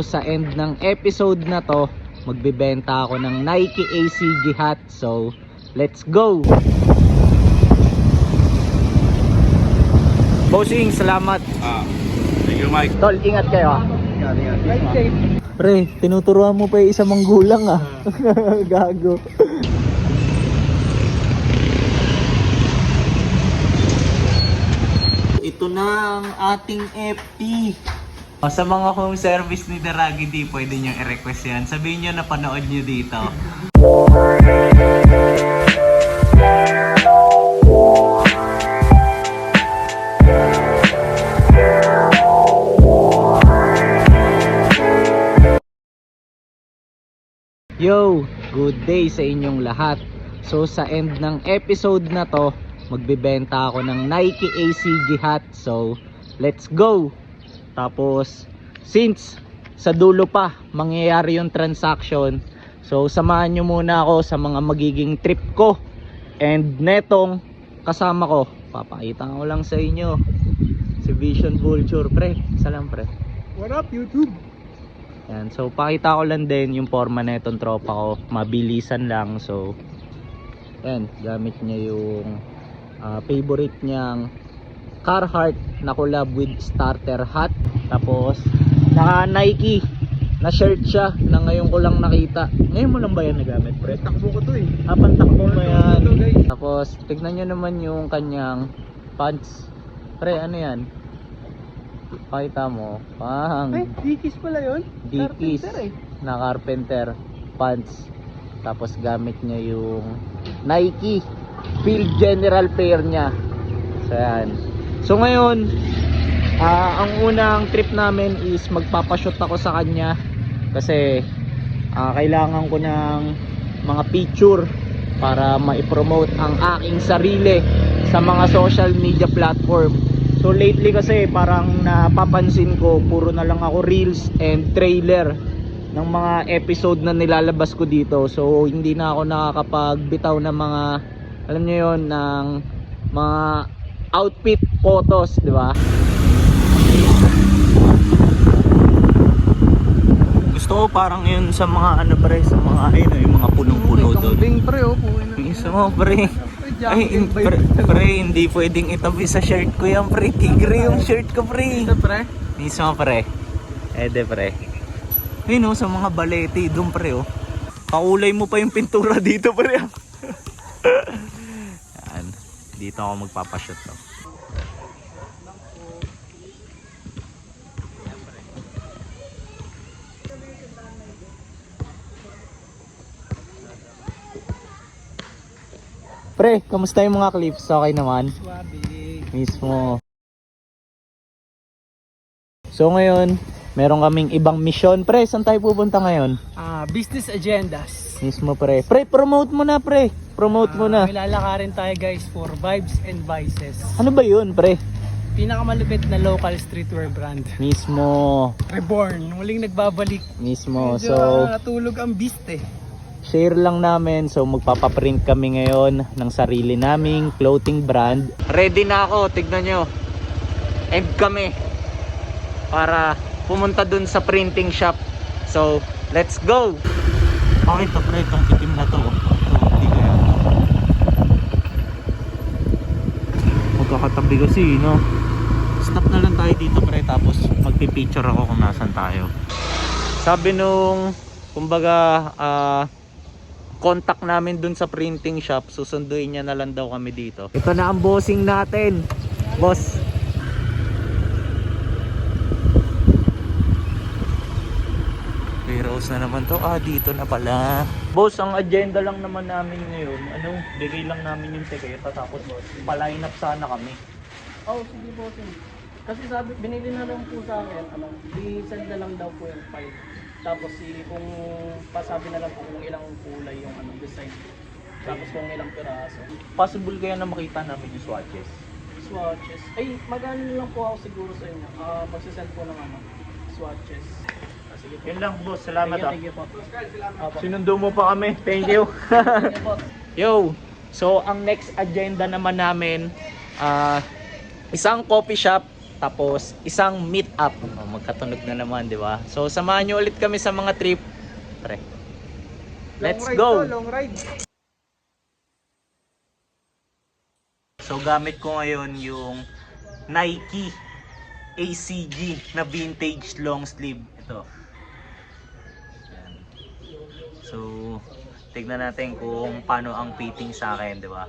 Sa end ng episode na to, magbebenta ako ng Nike ACG hat. So, let's go! Bossing, salamat. Thank you, Mike. Tol, ingat kayo. Ingat. Pre, tinuturuan mo pa yung isang manggulang Gago. Ito na ang ating FT. Sa mga home service ni Daragi, di pwede nyo i-request yan. Sabihin nyo na panood nyo dito. Yo, good day sa inyong lahat. So sa end ng episode na to, magbebenta ako ng Nike ACG hat. So, let's go! Tapos, since sa dulo pa mangyayari yung transaction, so samahan nyo muna ako sa mga magiging trip ko. And netong kasama ko, papakita ko lang sa inyo, si Vision Vulture, pre. Salam, pre. What up, YouTube? Yan, so pakita ko lang din yung forma na itong tropa ko, mabilisan lang. So yan, gamit niya yung favorite niyang Carhartt na collab with starter hat. Tapos naka Nike na shirt siya na ngayon ko lang nakita. Ngayon mo lang ba yan nagamit, pre? Takbo ko to eh. Pantakbo mo yan. Ito, guys. Tapos tignan nyo naman yung kanyang pants. Pre, ano yan? Pakita mo. Ay, Dickies pala yun? Dickies Carpenter eh. na carpenter pants. Tapos gamit niya yung Nike Field General pair niya. So yan. So ngayon, ang unang trip namin is magpapashoot ako sa kanya kasi kailangan ko ng mga picture para ma-promote ang aking sarili sa mga social media platform. So lately kasi parang napapansin ko puro na lang ako reels and trailer ng mga episode na nilalabas ko dito. So hindi na ako nakakapagbitaw ng mga, alam niyo yon, ng mga outfit photos, di ba? Gusto ko parang yun sa mga ano, pre, sa mga ayun, yung mga punong-puno doon. Kambing pre oh. Isa mo, pre. Ay, pre, hindi pwedeng itabi sa shirt ko yan, pre. Tigre yung shirt ko, pre. Ito pre. Isa mo, pre. Ede, pre. Ayun, sa mga balete doon, pre, oh. Kakulay mo pa yung pintura dito, pre. Yan. Dito ako magpapashoot, to. Pre, kamusta yung mga clips? Okay naman? Swabe. Mismo. So ngayon, meron kaming ibang mission. Pre, saan tayo pupunta ngayon? Business agendas. Mismo, pre. Pre, promote mo na, pre. Promote mo na. May lalakarin tayo guys for Vibes and Vices. Ano ba yun, pre? Pinakamalupit na local streetwear brand. Mismo. Reborn, muling nagbabalik. Mismo. Medyo So, natulog ang beast eh. share lang namin. So, magpapaprint kami ngayon ng sarili naming clothing brand. Ready na ako. Tignan nyo. And kami. Para pumunta dun sa printing shop. So, let's go! Okay, ito pre, itong itim na to. Hindi kaya. Magkakatabi kasi, no? Stop na lang tayo dito pre, tapos magpipicture ako kung nasan tayo. Sabi nung, kumbaga, contact namin dun sa printing shop, susunduin niya na lang daw kami dito. Ito na ang bossing natin. Boss. Rose na naman to. Dito na pala. Boss, ang agenda lang naman namin ngayon, bigay lang namin yung tiketa tapos pa-line up sana kami. Sige po. Kasi sabi, binili na lang po sa akin, i-send na lang daw po yung file. Tapos kung pasabi na lang po kung ilang kulay yung design. Tapos kung ilang piraso. Possible kaya na makita namin yung swatches? Swatches. Ay, magano lang po ako siguro sa inyo. Magsisend po ng swatches. Sige po. Yun lang boss, salamat. Thank you po. Sinundo mo pa kami, thank you. Thank you po. Yo, so ang next agenda naman namin, isang coffee shop tapos isang meet up. Oh, magkatunog na naman, di ba? So samahan nyo ulit kami sa mga trip. Pre. Let's go. Long ride. So gamit ko ngayon yung Nike ACG na vintage long sleeve. Ito. Ayan. So tignan natin kung paano ang fitting sa akin, di ba?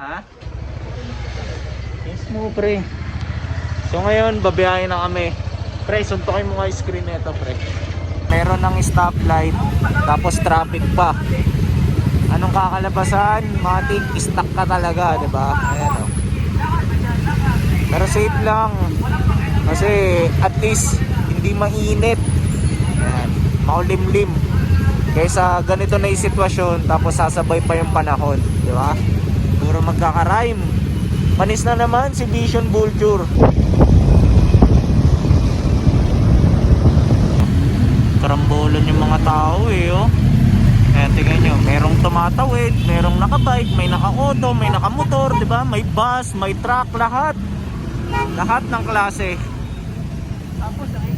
Ha? Yes mo, pre. So ngayon, babiyahin na kami. Pre, suntukin mo nga yung screen nito, pre. Meron ng stoplight, tapos traffic pa. Anong kakalabasan? Matik, stuck ka talaga, di ba? Ayan, oh. Pero safe lang. Kasi at least hindi mainit. Ayan, maulimlim. Kaysa ganito na yung sitwasyon, tapos sasabay pa yung panahon, di ba? Puro magkaka-rhyme. Panis na naman si Vision Vulture. Karambolan yung mga tao eh, oh. Ayan, tingnan nyo, merong tumatawid, merong nakabike, may naka-auto, may nakamotor, di ba? May bus, may truck, lahat. Lahat ng klase. Tapos ay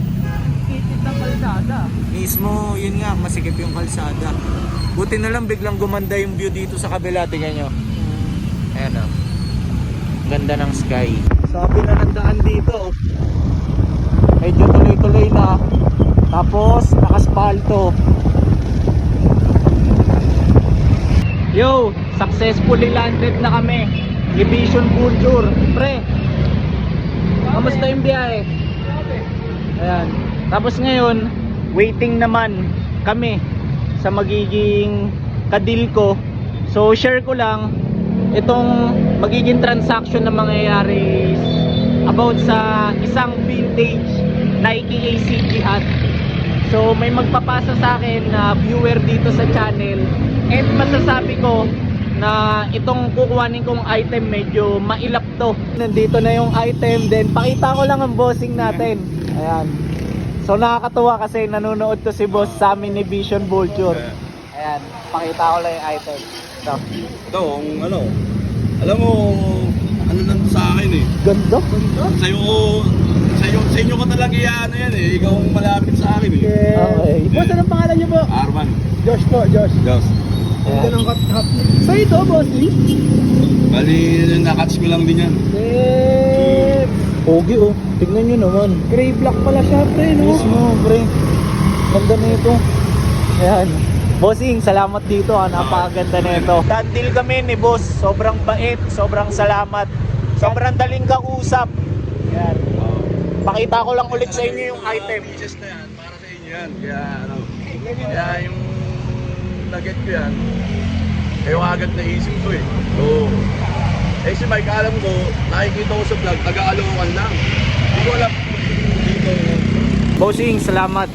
kitid ng kalsada. Mismo, yun nga, masikip yung kalsada. Buti na lang biglang gumanda yung view dito sa kabila, tingnan nyo. Ayan, oh. Ganda ng sky. Sabi na ng daan dito, oh. Medyo tuloy-tuloy na. Tapos nakaspalto. Yo, successfully landed na kami. Vision Vulture. Pre, kamusta yung biyahe? Ayan. Tapos ngayon, waiting naman kami sa magiging kadil ko. So share ko lang itong magiging transaction na mangyayari about sa isang vintage Nike ACG hat. So may magpapasa sa akin na viewer dito sa channel, and masasabi ko na itong kukuhanin kong item medyo mailap to. Nandito na yung item, then pakita ko lang ang bossing natin. Ayan. So nakakatuwa kasi nanonood to si boss sa amin ni Vision Vulture. Ayan, pakita ko lang yung item. Ito, ano, alam mo, ano lang to sa akin eh. Ganda. Sa inyo ko talaga yan eh. Ikaw ang malapit sa akin eh. Okay. Boss, anong pangalan niyo po? Arman. Josh po, Josh. Diyos. Ganda ng hat. So ito, boss Lee? Bali, nakatch ko lang din yan. Eh, Pogi oh. Tignan nyo naman. gray black pala siya, pre, no? Mismo, pre. Ganda na ito. Ayan. Bossing, salamat dito. Napakaganda na ito. Dandil kami ni boss. Sobrang bait. Sobrang salamat. Sobrang daling kausap. Ayan. Pakita ko lang ulit sa inyo yung item. Just na yan, para sa inyo yan. Kaya yung nugget ko yan, yung agad naisip ko eh. So, si Mike, alam ko, nakikita ko sa vlog, taga-Caloocan lang. Hindi ko alam dito. Bossing, salamat.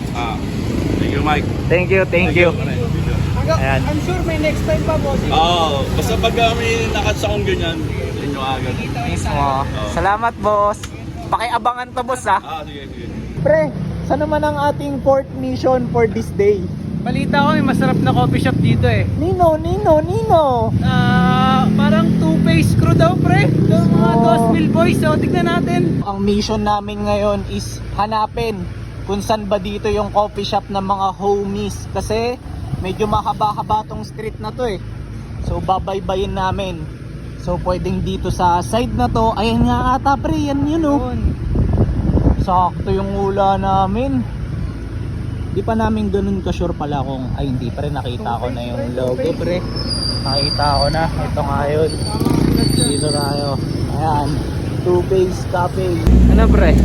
Thank you, Mike. Thank you, thank you. Ayan. I'm sure may next time pa, boss. Basta pag may nakatch akong ganyan, sa inyo agad. Mismo. Salamat, boss. Pakiabangan to, boss, ha? Sige. Pre, saan naman ang ating fourth mission for this day? Balita ko, may masarap na coffee shop dito eh. Nino. Parang two-face crew daw, pre. Yung mga Oh. gospel boys. So, tignan natin. Ang mission namin ngayon is hanapin kung saan ba dito yung coffee shop ng mga homies. Kasi medyo mahaba-haba tong street na to eh. So babaybayin namin. So pwedeng dito sa side na to. Ayan nga ata, pre, yan yun oh. Sakto yung hula namin. Di pa namin ganun ka-sure pala kung ay hindi, pre, nakita ko na yung logo, pre. Nakita ko na. Ito nga yun. Dito tayo. Ayan. Two-Face Cafe. Ano, pre?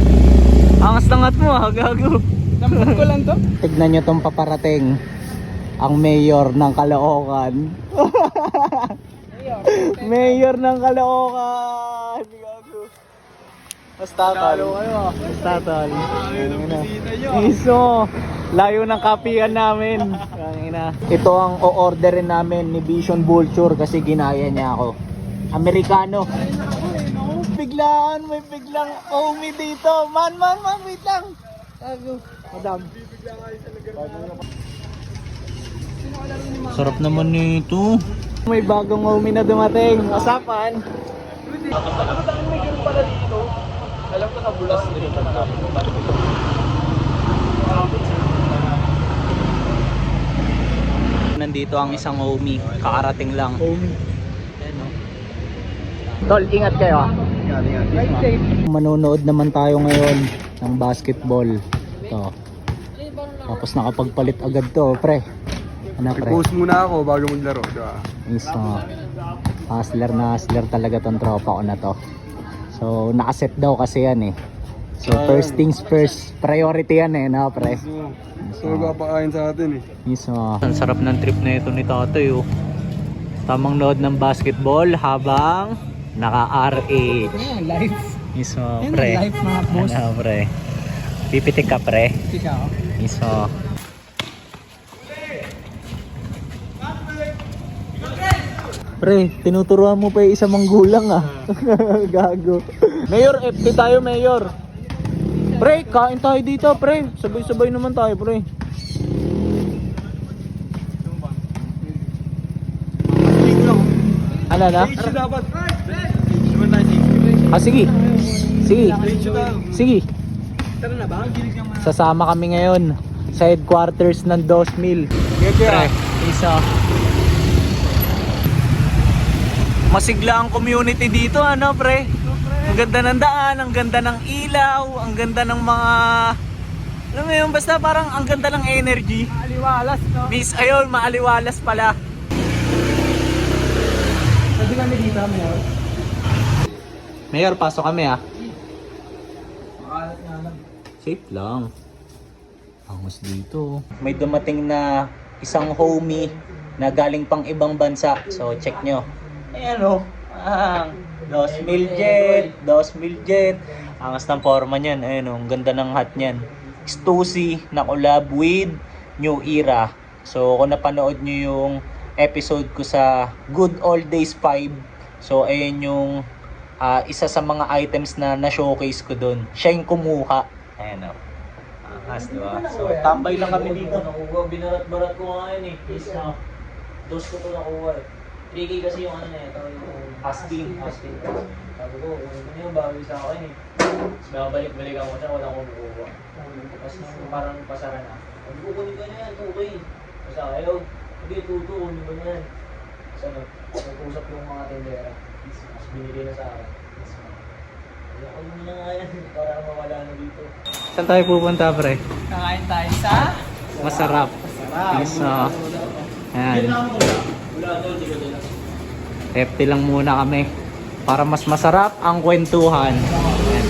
Angas langat mo ha, gago. Dampot ko lang to. Tignan nyo tong paparating. Ang mayor ng Caloocan. Mayor ng Caloocan. Gago. Basta tol. Basta tol. Iso. Layo ng kapihan namin. Ito ang o-orderin namin ni Vision Vulture kasi ginaya niya ako. Amerikano. Biglaan, may biglang homie dito. Man, wait lang. Madam. Sarap naman nito. May bagong homie na dumating. Usapan. Alam ko sa bulas dito na Nandito ang isang homie. Kakarating lang. Homie. Tol, ingat kayo. Manonood naman tayo ngayon ng basketball. Ito. Tapos nakapagpalit agad to, pre. Ano, pre? I-post muna ako bago maglaro, di ba? Mismo. Hustler talaga tong tropa ko na to. So, nakaset daw kasi yan eh. So, first things first. Priority yan eh, na, pre. So, magpapakain sa atin eh. Mismo. Ang sarap ng trip na ito ni Tatoy, oh. Tamang nood ng basketball habang naka-RH. live. Mismo, pre. Live mga boss. Ano, pre? Pipitik ka, pre. Tika ako. Mismo. Pre, tinuturuan mo pa yung isang manggulang ah. Gago. Mayor, FT tayo, Mayor. Pre, kain tayo dito, pre. Sabay-sabay naman tayo, pre. Ano na? Dapat. Ah, sige. Sige. Sige. Tara na ba? Sasama kami ngayon sa headquarters ng 2,000. Pre, isa. Masigla ang community dito, ano, pre? Ang ganda ng daan, ang ganda ng ilaw, ang ganda ng mga... Alam mo yun, basta parang ang ganda ng energy. Aliwalas, no? Miss, ayun, maaliwalas pala. Pwede kami dito, Mayor. Mayor, pasok kami ah. Makalat nga lang. Safe lang. Angos dito. May dumating na isang homie na galing pang ibang bansa. So, check nyo. Ayan o. Dos mil jet. Angas ng forma niyan. Ayan o. Ang ganda ng hat niyan. Stussy na collab with New Era. So, kung napanood nyo yung episode ko sa Good Old Days 5. So, ayan yung isa sa mga items na na-showcase ko doon. Siya yung kumuha. Ayan o. Angas, diba? So, tambay lang kami dito. Nakuha, binarat-barat ko nga yun eh. Please na. Dos ko to nakuha eh. 3K kasi yung ano na ito, yung Asking. Sabi ko, ano yung bawi sa akin eh. Tapos babalik-balik ako siya, wala akong bukuha. Tapos nung parang pasara na, sabi ko, kunin ko na yan, 2K. Tapos ayaw, hindi, tuto, kunin ko na yan. Tapos ano, nag-usap yung mga tendera. Tapos binili na sa akin. Kaya ko muna nga yan, para mawala na dito. Saan tayo pupunta, pre? Kakain tayo sa? Masarap. So, ayan. FT lang muna kami para mas masarap ang kwentuhan. Ayan.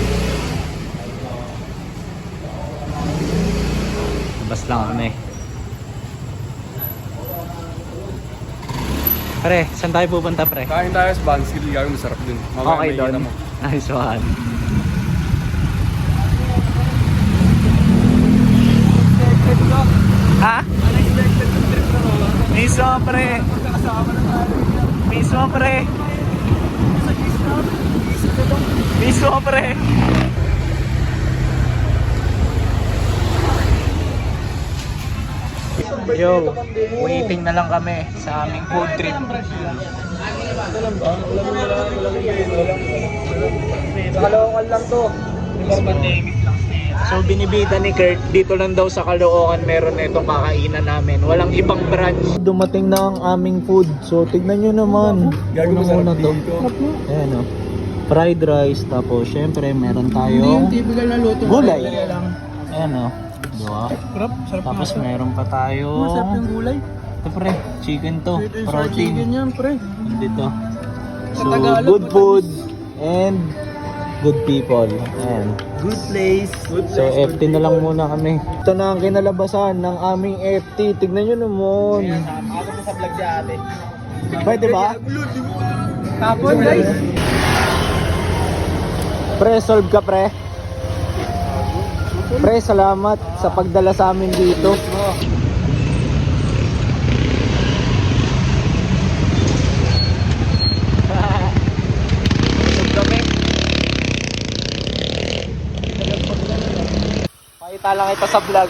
Labas lang kami. Pre, saan tayo pupunta, pre? Kain tayo sa Banskid, gagawin masarap din. Mamaya Okay makikita doon. mo. Nice one. Ha? Miso, pre. Miso, pre. Miso, pre. Yo, waiting na lang kami sa aming food trip. Kalawang lang to. So binibida ni Kurt, dito lang daw sa Caloocan meron na itong kakainan namin. Walang ibang branch. Dumating na ang aming food. So tignan nyo naman. Gagawin masarap dito. Ayan o. Fried rice. Tapos syempre meron tayong typical na luto. gulay. Ayan o. Diba? Sarap Tapos meron pa tayong... Masarap yung gulay. Ito pre, chicken to. Chicken Protein. yan, pre. Dito. So Tagalog, good food and good people. Ayan. Good place. So FT na lang muna kami. Ito na ang kinalabasan ng aming FT. Tignan nyo naman. Ako mo sa vlog si ate. Pwede ba? Tapon guys. Pre, solve ka pre. Pre, salamat sa pagdala sa amin dito. makita lang ito sa vlog.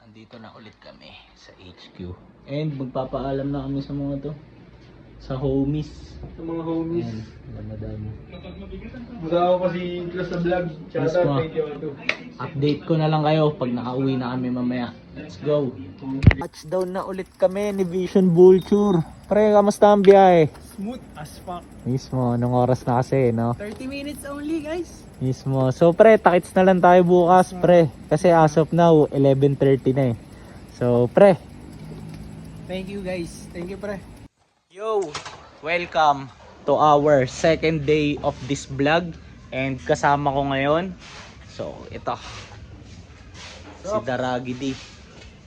Andito na ulit kami sa HQ. And magpapaalam na kami sa mga to. Sa homies. Sa mga homies. Ayan, madami. Mula ako kasi close sa vlog. Shout Yes, out ma. kay Tioto. Update ko na lang kayo pag nakauwi na kami mamaya. Let's go. Touchdown na ulit kami ni Vision Vulture. Pre, kamusta ang biyahe? Smooth as fuck. Mismo, anong oras na kasi, no? 30 minutes only, guys. Mismo. So pre, takits na lang tayo bukas, pre. Kasi as of now, 11:30 na eh. So pre. Thank you, guys. Thank you, pre. Yo, welcome to our second day of this vlog. And kasama ko ngayon, so ito, si Daragi D.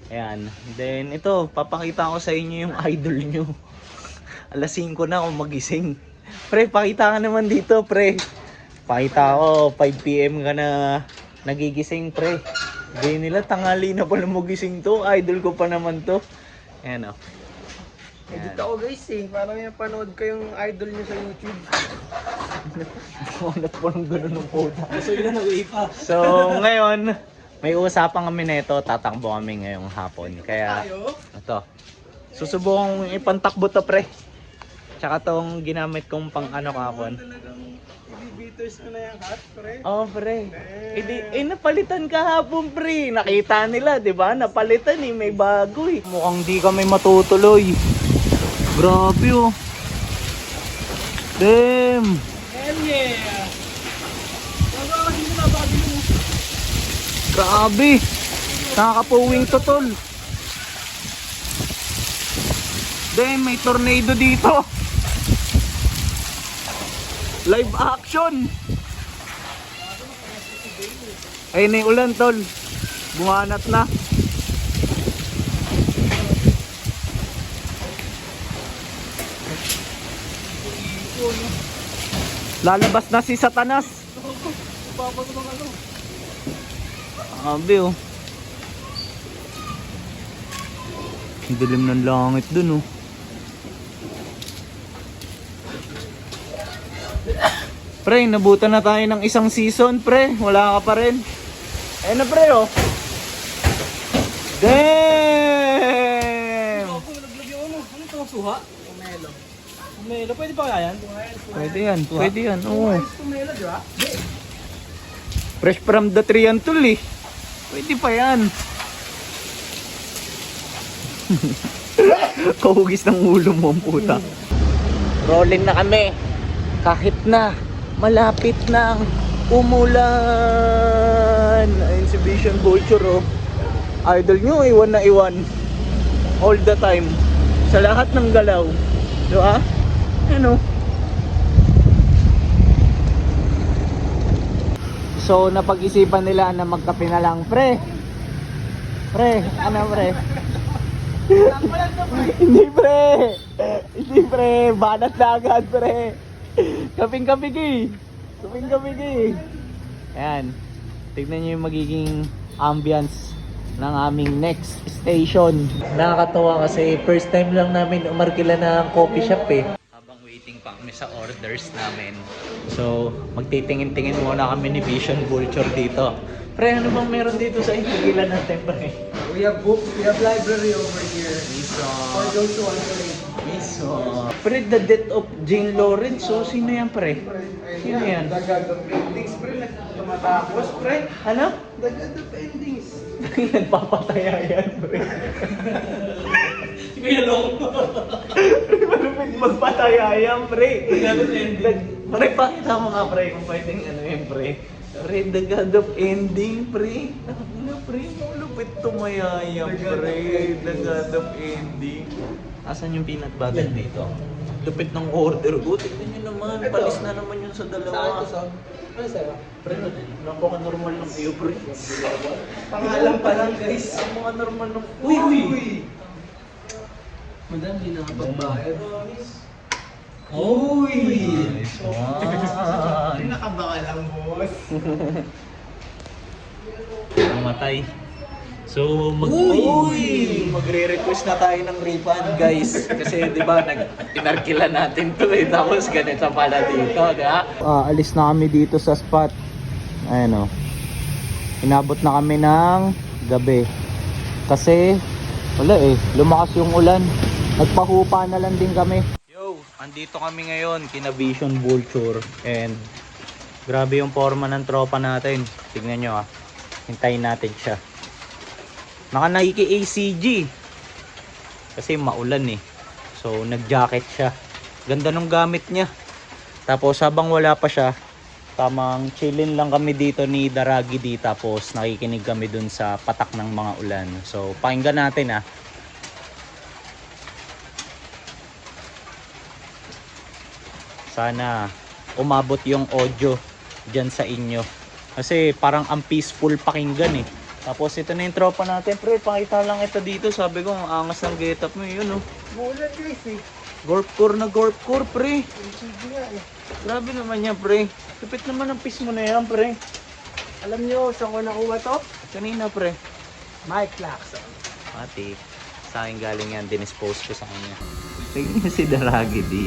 Ayan. Then ito, papakita ko sa inyo yung idol nyo. Alas 5 na ako magising. Pre, pakita ka naman dito, pre. Pakita ko, 5 PM ka na nagigising, pre. Hindi nila, tanghali na pala magising to. Idol ko pa naman to. Ayan o. Edit ako, guys, eh. Parang yung panood ko yung idol nyo sa YouTube. Unat po ng gano'n ng puta. So, yun na nag-ipa. So, ngayon, may usapan kami nito. Tatakbo kami ngayong hapon. Kaya, ito. Susubukan ipantakbo to, pre. Tsaka tong ginamit kong pang ano kahapon. Talagang i-beaters mo na yung hat, pre. Oh, pre. Napalitan kahapon, pre. Nakita nila, di ba? Napalitan eh. May bago eh. Mukhang di kami matutuloy. Grabe oh. Damn. Hell yeah! Kasi napakabili mo. Grabe. Nakakapuwing to, tol. Damn, may tornado dito. Live action. Ayun na yung ulan, tol. Bumanat na. Lalabas na si Satanas. Grabe oh. Ang dilim ng langit dun oh. Pre, nabutan na tayo ng isang season, pre. Wala ka pa rin. Ayun na, pre, oh. Damn! Ako, naglagyan ano. Ano ito? Suha? Pomelo. Pomelo. Pwede pa kaya yan? Pwede yan, pwede yan. Oo. Pomelo, di ba? Fresh from the tree yan, tol, eh. Pwede pa yan. Kahugis ng ulo mo, ang puta. Rolling na kami. Kahit na malapit nang umulan. Ayun si Vision Vulture oh. Idol nyo, iwan na iwan. All the time. Sa lahat ng galaw. Diba? Ano? So napag-isipan nila na magkape na lang. Pre! Pre! Ano pre? Hindi pre! Hindi pre! Banat na agad pre! Kaping-kapigi! Kaping-kapigi! Ayan. Tignan nyo yung magiging ambience ng aming next station. Nakakatawa kasi first time lang namin umarkila ng coffee shop eh. Habang waiting pa kami sa orders namin. So, magtitingin-tingin muna kami ni Vision Vulture dito. Pre, ano bang meron dito sa intigilan natin pre? We have books. We have library over here. Miso. For those who want to read. Miso. Pre, the death of Jane Lawrence. So, sino yan pre? Sino yan? The God of Endings, pre. Tumatapos, pre. Ano? The God of Endings. Nagpapataya yan pre. Kuya Long. Malupit magpataya yan pre. Pre, pakita mo nga pre kung pwedeng ano yun pre. Pre, the God of Ending pre. Ano pre, malupit tumayaya pre. The God of Ending. Asan yung peanut butter dito? Lupit ng order ko. Tignan nyo naman, Ito. palis na naman yun sa dalawa. Ano sa'yo? Pre, napaka-normal ng iyo pre. Pangalan pa lang, guys. Ang mga normal ng... Uy! Madam, di nakapagbayad. Uy! Wow. Nakabaka lang, boss. Namatay. So, magre-request na tayo ng refund, guys. Kasi 'di ba, inarkila natin 'to eh. Tapos ganito pala dito, 'di ba? Alis na kami dito sa spot. Ayan o. Inabot na kami ng gabi. Kasi wala lumakas yung ulan. Nagpahupa na lang din kami. Yo, andito kami ngayon kina Vision Vulture. And grabe yung forma ng tropa natin. Tignan nyo hintayin natin siya. Naka Nike ACG. Kasi maulan So nag-jacket siya. Ganda nung gamit niya. Tapos habang wala pa siya, tamang chillin lang kami dito ni Daragidi. Tapos nakikinig kami dun sa patak ng mga ulan. So pakinggan natin Sana umabot yung audio dyan sa inyo. Kasi parang ang peaceful pakinggan Tapos ito na yung tropa natin. Pre, pakita lang ito dito. Sabi ko, ang angas ng getup mo. Yun Mulan guys Gorpcore na gorpcore, pre. ACG nga Grabe naman yan, pre. Lupit naman ang piece mo na yan, pre. Alam nyo, saan ko nakuha to? Kanina, pre. Mike Lacson. Mati. Sa akin galing yan. Dinispose ko sa kanya. Tingnan niyo si Daragidi.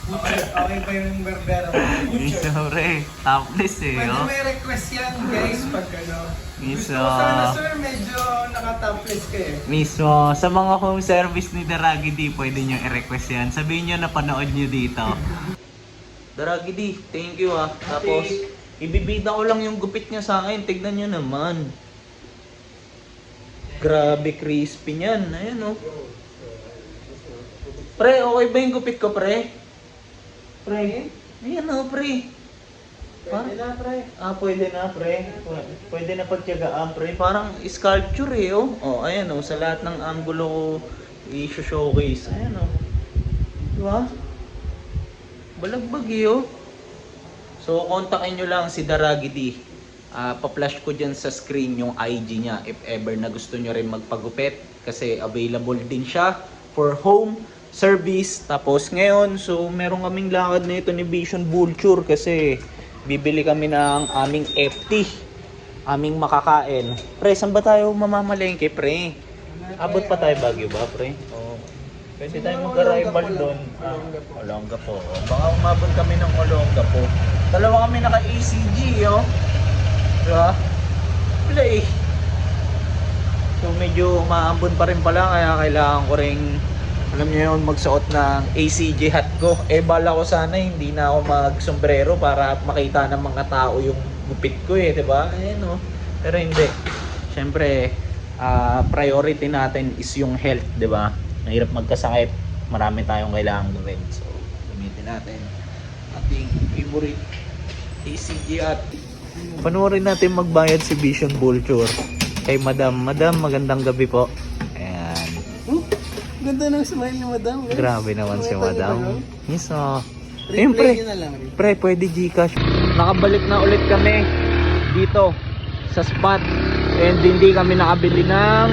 Okay ba yung berbera mo? Miso, pre. Topless Pwede may request yan guys pag ano. Miso. Sana sir, medyo naka-topless ka Miso. Sa mga home service ni Daragidi, pwede nyo i-request yan. Sabihin nyo na panood nyo dito. Daragidi, thank you Tapos, ibibida ko lang yung gupit niya sa akin. Tignan nyo naman. Grabe crispy niyan. Ayan Pre, okay ba yung gupit ko, pre? Pre? Ayan pre. Pwede na pre. Pwede na, pre. Pwede na pagtiyagaan, pre. Parang sculpture ayan sa lahat ng angulo ko i-showcase. Ayan Diba? Balagbag So, kontakin nyo lang si Daragidi. Pa-flash ko dyan sa screen yung IG niya if ever na gusto nyo rin magpagupit. Kasi available din siya for home service. Tapos ngayon, so meron kaming lakad na ito ni Vision Vulture kasi bibili kami ng aming FT, aming makakain. Pre, saan ba tayo mamamalengke, pre? Abot pa tayo Baguio ba, pre? Pwede tayo mag-arrival doon. Olongapo. Baka umabot kami ng Olongapo. Dalawa kami naka-ACG, diba? Wala So medyo umaambon pa rin pala, kaya kailangan ko rin alam niyo yun, magsuot ng ACG hat ko. Bala ko sana hindi na ako mag-sombrero para makita ng mga tao yung gupit ko diba? Ayan Pero hindi. Siyempre, priority natin is yung health, diba? Nahirap magkasakit. Marami tayong kailangan gawin. So, gamitin natin ating favorite ACG hat. Panoorin natin magbayad si Vision Vulture. Kay Madam. Madam, magandang gabi po. Ganda ng smile ni madam guys. Grabe naman si Madam. Yes, Replay nyo na lang. Pre, pwede Gcash. Nakabalik na ulit kami dito sa spot. And hindi kami nakabili ng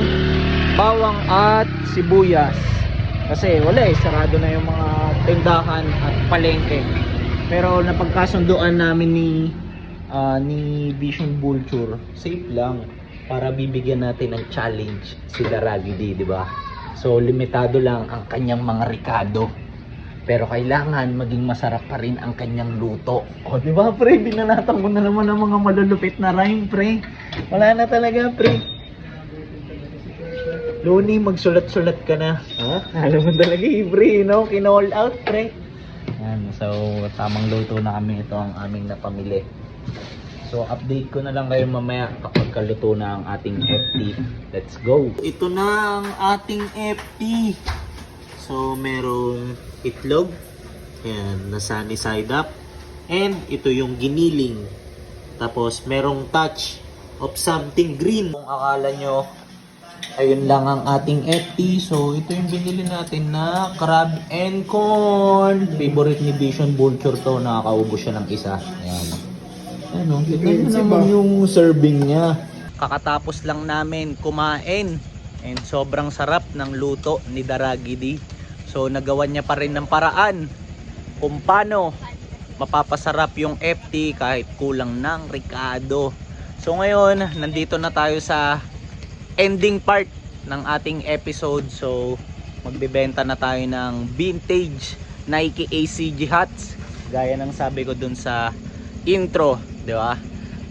bawang at sibuyas. Kasi wala sarado na yung mga tindahan at palengke. Pero napagkasunduan namin ni Vision Vulture, safe lang para bibigyan natin ng challenge si Daragidi, di ba? So limitado lang ang kanyang mga ricado. Pero kailangan maging masarap pa rin ang kanyang luto. O di ba pre, binanatan mo na naman ang mga malulupit na rhyme, pre. Wala na talaga, pre. Loni, magsulat-sulat ka na. Alam mo talaga, pre, Kina-all out, pre. Yan, so tamang luto na kami. Ito ang aming napamili. So update ko na lang kayo mamaya kapag kaluto na ang ating FT. Let's go! Ito na ang ating FT. So merong itlog. Ayan, na sunny side up. And ito yung giniling. Tapos merong touch of something green. Kung akala nyo, ayun lang ang ating FT. So ito yung binili natin na crab and corn. Favorite ni Vision Vulture to. Nakakaubos siya ng isa. Ayan. Tignan nyo naman yung serving niya. Kakatapos lang namin kumain and sobrang sarap ng luto ni Daragidi. So nagawan niya pa rin ng paraan kung paano mapapasarap yung FT kahit kulang ng ricado. So ngayon, nandito na tayo sa ending part ng ating episode. So magbebenta na tayo ng vintage Nike ACG hats. Gaya ng sabi ko dun sa intro, di ba?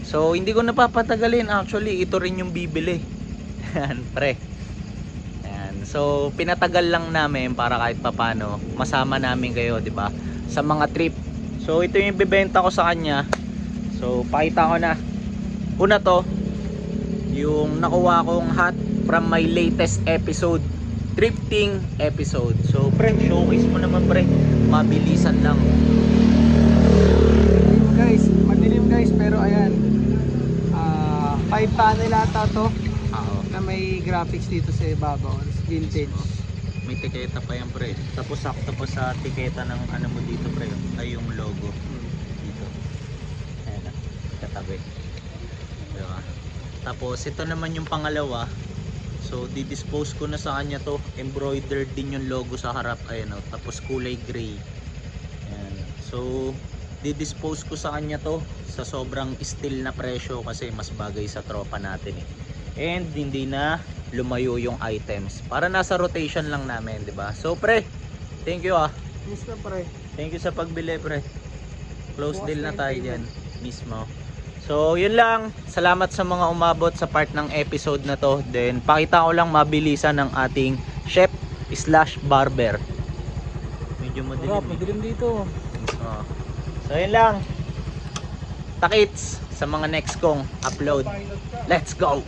So hindi ko napapatagalin, actually ito rin yung bibili. Yan pre. Yan. So pinatagal lang namin para kahit papano masama namin kayo, di ba? Sa mga trip. So ito yung ibebenta ko sa kanya. So pakita ko na. Una to, yung nakuha kong hat from my latest episode, thrifting episode. So pre, showcase mo naman pre, mabilisan lang. Guys, madilim guys, pero ayan. 5 panel ata to Oo. na may graphics dito sa ibabaw. Vintage. May tiketa pa yan pre. Tapos sakto pa sa tiketa ng ano mo dito pre, ay yung logo dito. Ayan na, katabi. Diba? Tapos ito naman yung pangalawa. So di-dispose ko na sa kanya to. Embroidered din yung logo sa harap. Ayan o. Tapos kulay gray. Ayan. So di-dispose ko sa kanya to sa sobrang still na presyo kasi mas bagay sa tropa natin eh. And hindi na lumayo yung items. Para nasa rotation lang namin, 'di ba? So pre, thank you ah. Yes na pre. Thank you sa pagbili pre. Close Bukas deal na na yung tayo payment. dyan mismo. So yun lang. Salamat sa mga umabot sa part ng episode na to. Then pakita ko lang mabilisan ng ating chef / barber. Medyo madilim. madilim dito. Oh. So yun lang. Takits sa mga next kong upload. Let's go!